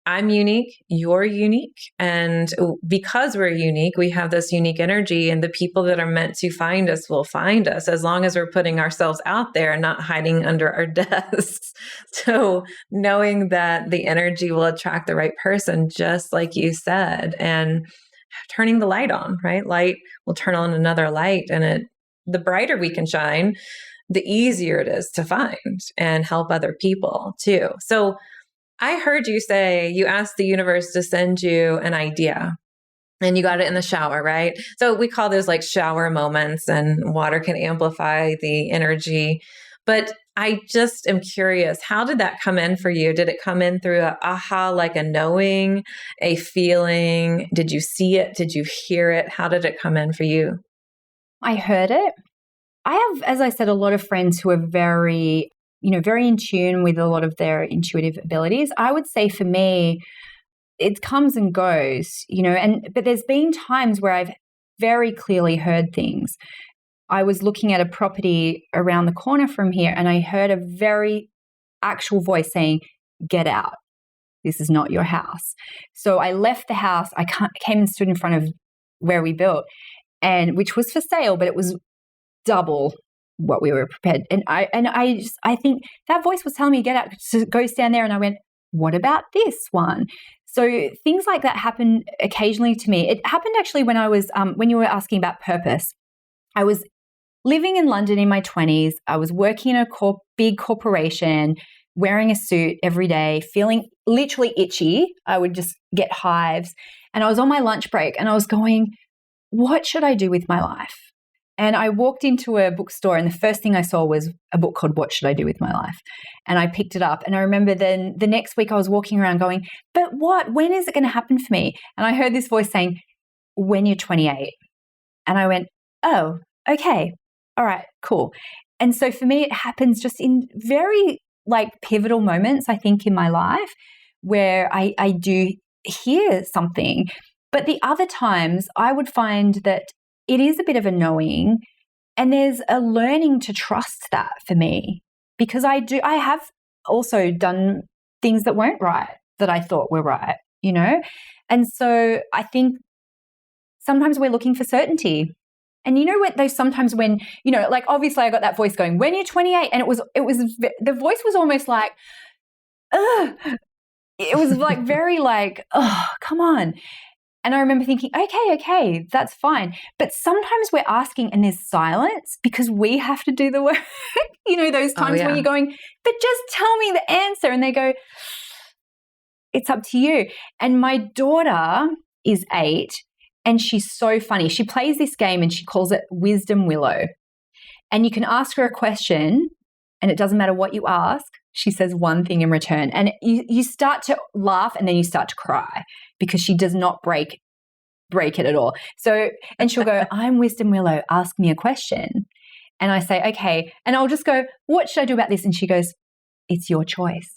I'm unique, you're unique. And because we're unique, we have this unique energy, and the people that are meant to find us will find us as long as we're putting ourselves out there and not hiding under our desks. So knowing that the energy will attract the right person, just like you said, and turning the light on, right? Light will turn on another light, and the brighter we can shine, the easier it is to find and help other people too. So I heard you say you asked the universe to send you an idea and you got it in the shower, right? So we call those like shower moments, and water can amplify the energy. But I just am curious, how did that come in for you? Did it come in through a aha, like a knowing, a feeling? Did you see it? Did you hear it? How did it come in for you? I heard it. I have, as I said, a lot of friends who are very in tune with a lot of their intuitive abilities. I would say for me, it comes and goes, but there's been times where I've very clearly heard things. I was looking at a property around the corner from here, and I heard a very actual voice saying, get out. This is not your house. So I left the house. I came and stood in front of where we built, and which was for sale, but it was double what we were prepared. And I think that voice was telling me, get out, to go stand there. And I went, what about this one? So things like that happen occasionally to me. It happened actually when I was, when you were asking about purpose. I was living in London in my 20s. I was working in a big corporation, wearing a suit every day, feeling literally itchy. I would just get hives. And I was on my lunch break and I was going, what should I do with my life? And I walked into a bookstore and the first thing I saw was a book called What Should I Do With My Life? And I picked it up. And I remember then the next week I was walking around going, but what? When is it going to happen for me? And I heard this voice saying, when you're 28. And I went, oh, okay. All right, cool. And so for me, it happens just in very like pivotal moments, I think, in my life where I do hear something. But the other times I would find that it is a bit of a knowing, and there's a learning to trust that for me, because I have also done things that weren't right that I thought were right, you know? And so I think sometimes we're looking for certainty. And you know what, those sometimes when, you know, like obviously I got that voice going, when you're 28, and it was the voice was almost like, ugh. It was like very like, oh, come on. And I remember thinking, okay, that's fine. But sometimes we're asking and there's silence because we have to do the work. You know, those times when you're going, but just tell me the answer. And they go, it's up to you. And my daughter is 8 and she's so funny. She plays this game and she calls it Wisdom Willow. And you can ask her a question and it doesn't matter what you ask. She says one thing in return. And you start to laugh and then you start to cry because she does not break it at all. So, and she'll go, I'm Wisdom Willow, ask me a question. And I say, okay. And I'll just go, what should I do about this? And she goes, it's your choice.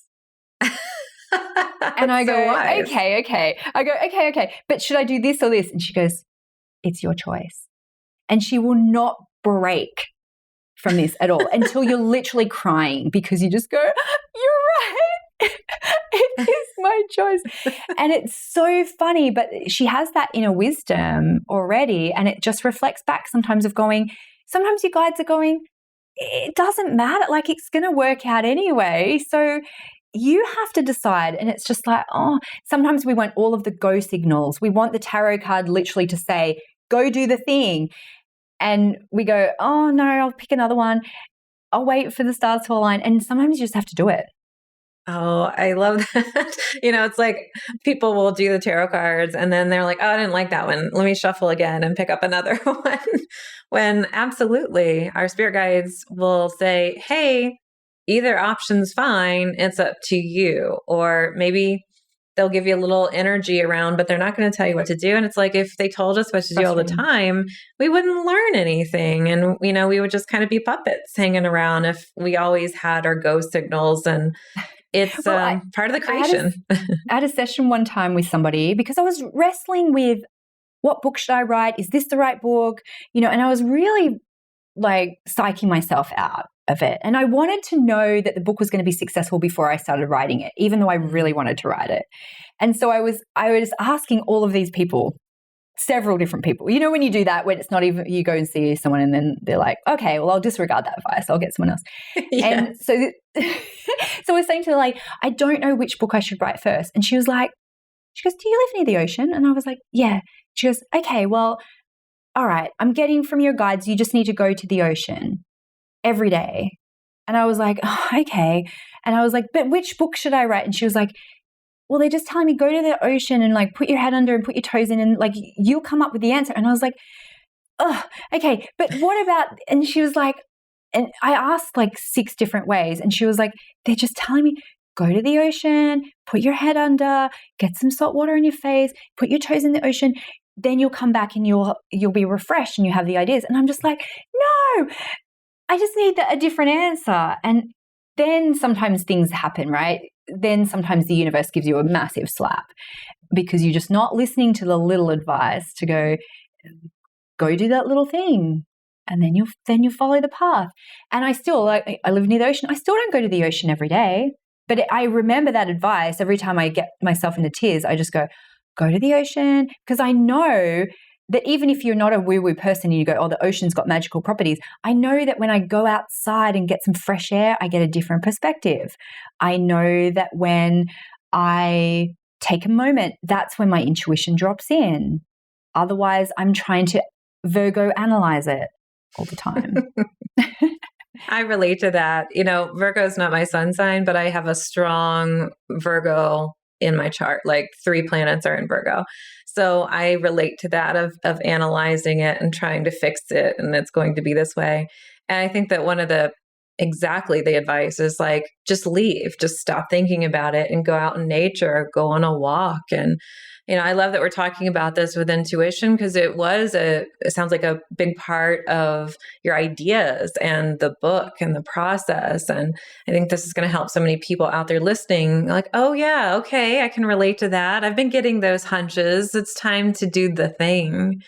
And I go, okay. I go, okay. But should I do this or this? And she goes, it's your choice. And she will not break from this at all until you're literally crying because you just go, you're right. It is my choice. And it's so funny, but she has that inner wisdom already. And it just reflects back sometimes of going, sometimes your guides are going, it doesn't matter. Like it's going to work out anyway. So you have to decide. And it's just like, oh, sometimes we want all of the go signals. We want the tarot card literally to say, go do the thing. And we go, oh no, I'll pick another one. I'll wait for the stars to align. And sometimes you just have to do it. Oh, I love that. You know, it's like people will do the tarot cards and then they're like, oh, I didn't like that one. Let me shuffle again and pick up another one. When absolutely our spirit guides will say, hey, either option's fine. It's up to you. Or maybe they'll give you a little energy around, but they're not going to tell you what to do. And it's like, if they told us what to do all the time, we wouldn't learn anything. And, you know, we would just kind of be puppets hanging around if we always had our go signals. And it's part of the creation. I had a session one time with somebody because I was wrestling with what book should I write? Is this the right book? You know, and I was really like psyching myself out of it. And I wanted to know that the book was going to be successful before I started writing it, even though I really wanted to write it. And so I was asking all of these people, several different people. You know, when you do that, when it's not even, you go and see someone and then they're like, okay, well, I'll disregard that advice. I'll get someone else. Yes. And so, so we're saying to her, like, I don't know which book I should write first. And she goes, do you live near the ocean? And I was like, yeah. She goes, okay, well, all right, I'm getting from your guides, you just need to go to the ocean every day. And I was like, oh, okay. And I was like, but which book should I write? And she was like, well, they're just telling me go to the ocean and like put your head under and put your toes in and like you'll come up with the answer. And I was like, oh, okay. But what about, and she was like, and I asked like 6 different ways. And she was like, they're just telling me go to the ocean, put your head under, get some salt water in your face, put your toes in the ocean. Then you'll come back and you'll be refreshed and you have the ideas. And I'm just like, no, I just need a different answer. And then sometimes things happen, right? Then sometimes the universe gives you a massive slap because you're just not listening to the little advice to go do that little thing. And then you follow the path. And I still, like, I live near the ocean. I still don't go to the ocean every day, but I remember that advice every time I get myself into tears. I just go to the ocean, because I know that even if you're not a woo-woo person and you go, oh, the ocean's got magical properties, I know that when I go outside and get some fresh air, I get a different perspective. I know that when I take a moment, that's when my intuition drops in. Otherwise, I'm trying to Virgo analyze it all the time. I relate to that. You know, Virgo is not my sun sign, but I have a strong Virgo in my chart. Like 3 planets are in Virgo. So I relate to that of analyzing it and trying to fix it, and it's going to be this way. And I think that one of the advice is like, just leave, just stop thinking about it and go out in nature, go on a walk. And, I love that we're talking about this with intuition, because it sounds like a big part of your ideas and the book and the process. And I think this is going to help so many people out there listening, like, oh yeah, okay, I can relate to that. I've been getting those hunches. It's time to do the thing.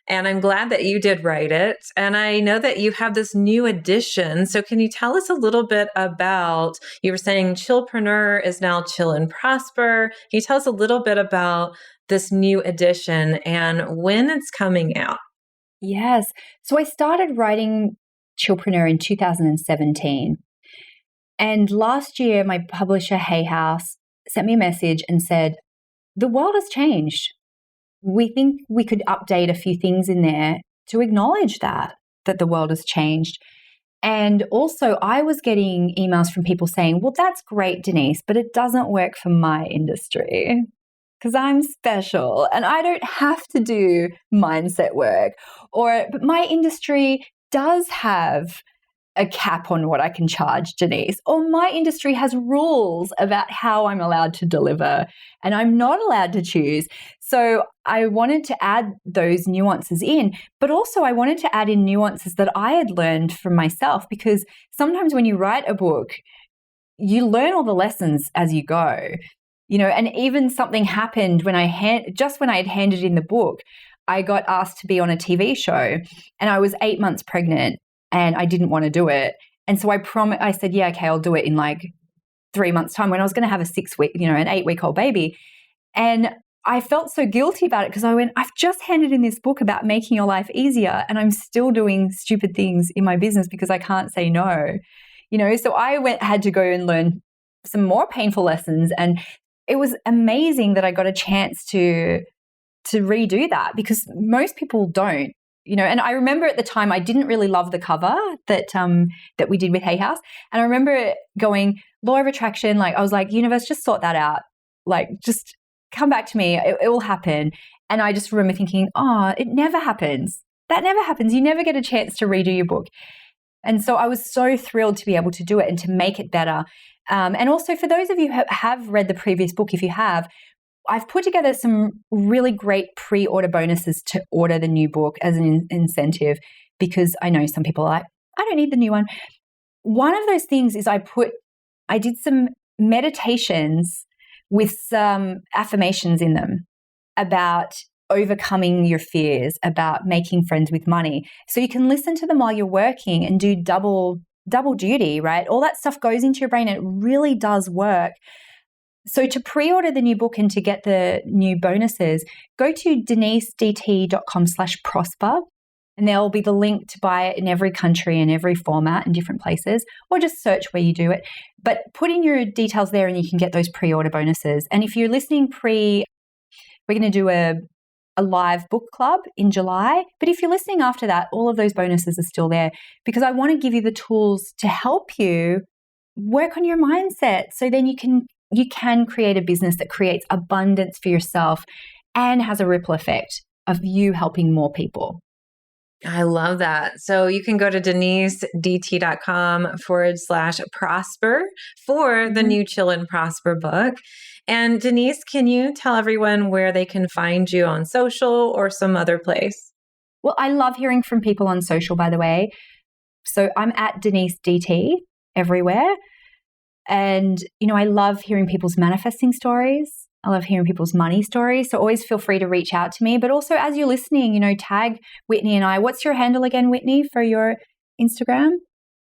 And I'm glad that you did write it. And I know that you have this new edition. So can you tell us a little bit about, you were saying Chillpreneur is now Chill and Prosper. Can you tell us a little bit about this new edition and when it's coming out? Yes. So I started writing Chillpreneur in 2017. And last year, my publisher, Hay House, sent me a message and said, the world has changed. We think we could update a few things in there to acknowledge that the world has changed. And also, I was getting emails from people saying, well, that's great, Denise, but it doesn't work for my industry because I'm special and I don't have to do mindset work. But my industry does have a cap on what I can charge, Denise, or my industry has rules about how I'm allowed to deliver and I'm not allowed to choose. So I wanted to add those nuances in, but also I wanted to add in nuances that I had learned from myself, because sometimes when you write a book, you learn all the lessons as you go, and even something happened when when I had handed in the book, I got asked to be on a TV show and I was 8 months pregnant. And I didn't want to do it. And so I said, yeah, okay, I'll do it in like 3 months' time, when I was going to have an 8-week-old baby. And I felt so guilty about it because I went, I've just handed in this book about making your life easier and I'm still doing stupid things in my business because I can't say no. So I had to go and learn some more painful lessons. And it was amazing that I got a chance to redo that, because most people don't. And I remember at the time I didn't really love the cover that we did with Hay House. And I remember going, law of attraction, I was like, universe, just sort that out. Just come back to me. It will happen. And I just remember thinking, it never happens. That never happens. You never get a chance to redo your book. And so I was so thrilled to be able to do it and to make it better. And also for those of you who have read the previous book, if you have, I've put together some really great pre-order bonuses to order the new book as an incentive, because I know some people are like, I don't need the new one. One of those things is I did some meditations with some affirmations in them about overcoming your fears, about making friends with money. So you can listen to them while you're working and do double duty, right? All that stuff goes into your brain and it really does work. So to pre-order the new book and to get the new bonuses, go to denisedt.com/prosper, and there'll be the link to buy it in every country and every format in different places, or just search where you do it. But put in your details there and you can get those pre-order bonuses. And if you're listening we're going to do a live book club in July. But if you're listening after that, all of those bonuses are still there, because I want to give you the tools to help you work on your mindset, so then you can create a business that creates abundance for yourself and has a ripple effect of you helping more people. I love that. So you can go to denisedt.com/prosper for the new Chill and Prosper book. And Denise, can you tell everyone where they can find you on social or some other place? Well, I love hearing from people on social, by the way. So I'm at Denise DT everywhere. And, I love hearing people's manifesting stories. I love hearing people's money stories. So always feel free to reach out to me. But also as you're listening, tag Whitney and I. What's your handle again, Whitney, for your Instagram?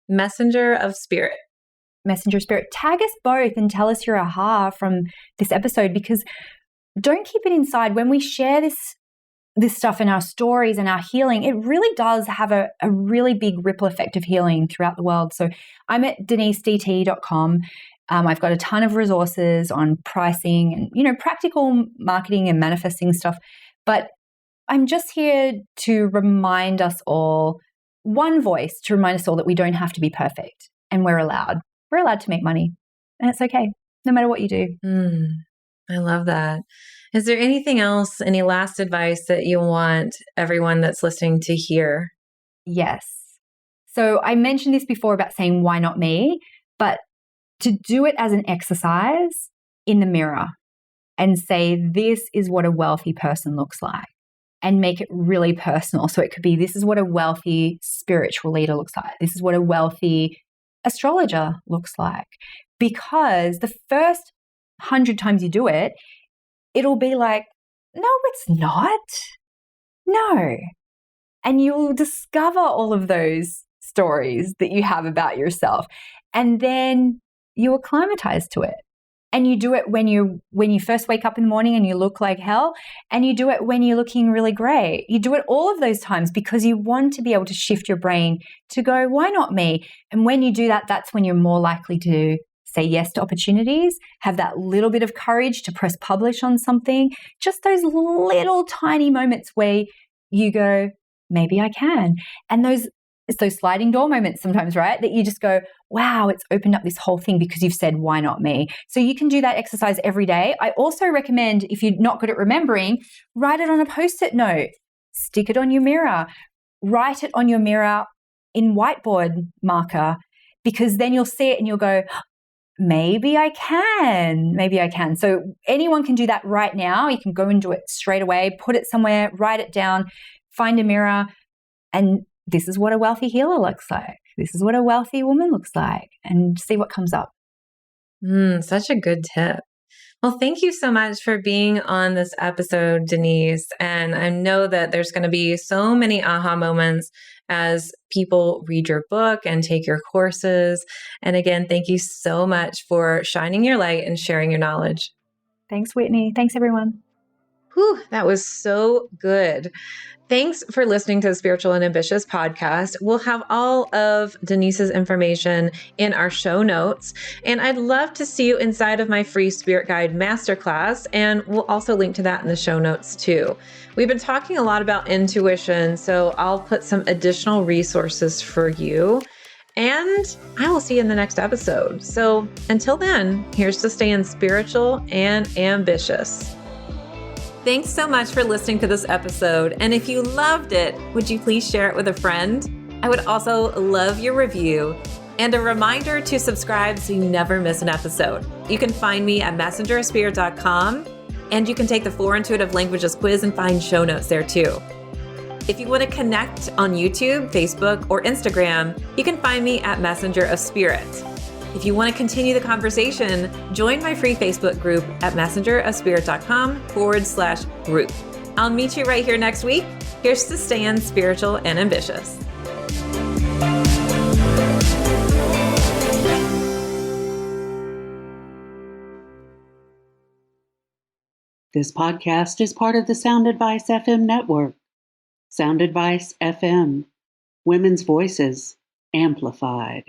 Messenger of Spirit. Messenger of Spirit. Tag us both and tell us your aha from this episode, because don't keep it inside. When we share this stuff in our stories and our healing, it really does have a really big ripple effect of healing throughout the world. So I'm at denisedt.com. I've got a ton of resources on pricing and, practical marketing and manifesting stuff. But I'm just here to remind us all, one voice to remind us all that we don't have to be perfect, and we're allowed. We're allowed to make money, and it's okay, no matter what you do. I love that. Is there anything else, any last advice that you want everyone that's listening to hear? Yes. So I mentioned this before about saying, why not me? But to do it as an exercise in the mirror and say, this is what a wealthy person looks like, and make it really personal. So it could be, this is what a wealthy spiritual leader looks like. This is what a wealthy astrologer looks like. Because the first 100 times you do it, it'll be like, no, it's not. No. And you'll discover all of those stories that you have about yourself. And then you acclimatize to it. And you do it when you first wake up in the morning and you look like hell, and you do it when you're looking really great. You do it all of those times because you want to be able to shift your brain to go, why not me? And when you do that, that's when you're more likely to say yes to opportunities, have that little bit of courage to press publish on something. Just those little tiny moments where you go, maybe I can. And it's those sliding door moments sometimes, right? That you just go, wow, it's opened up this whole thing because you've said, why not me? So you can do that exercise every day. I also recommend, if you're not good at remembering, write it on a Post-it note, stick it on your mirror, write it on your mirror in whiteboard marker, because then you'll see it and you'll go, maybe I can. Maybe I can. So anyone can do that right now. You can go and do it straight away, put it somewhere, write it down, find a mirror, and this is what a wealthy healer looks like. This is what a wealthy woman looks like, and see what comes up. Such a good tip. Well, thank you so much for being on this episode, Denise. And I know that there's going to be so many aha moments as people read your book and take your courses. And again, thank you so much for shining your light and sharing your knowledge. Thanks, Whitney. Thanks, everyone. Whew, that was so good. Thanks for listening to the Spiritual and Ambitious podcast. We'll have all of Denise's information in our show notes. And I'd love to see you inside of my free Spirit Guide Masterclass. And we'll also link to that in the show notes too. We've been talking a lot about intuition, so I'll put some additional resources for you. And I will see you in the next episode. So until then, here's to staying spiritual and ambitious. Thanks so much for listening to this episode. And if you loved it, would you please share it with a friend? I would also love your review and a reminder to subscribe so you never miss an episode. You can find me at messengerofspirit.com, and you can take the 4 Intuitive Languages quiz and find show notes there too. If you want to connect on YouTube, Facebook, or Instagram, you can find me at Messenger of Spirit. If you want to continue the conversation, join my free Facebook group at messengerofspirit.com/group. I'll meet you right here next week. Here's to staying spiritual and ambitious. This podcast is part of the Sound Advice FM network. Sound Advice FM. Women's voices amplified.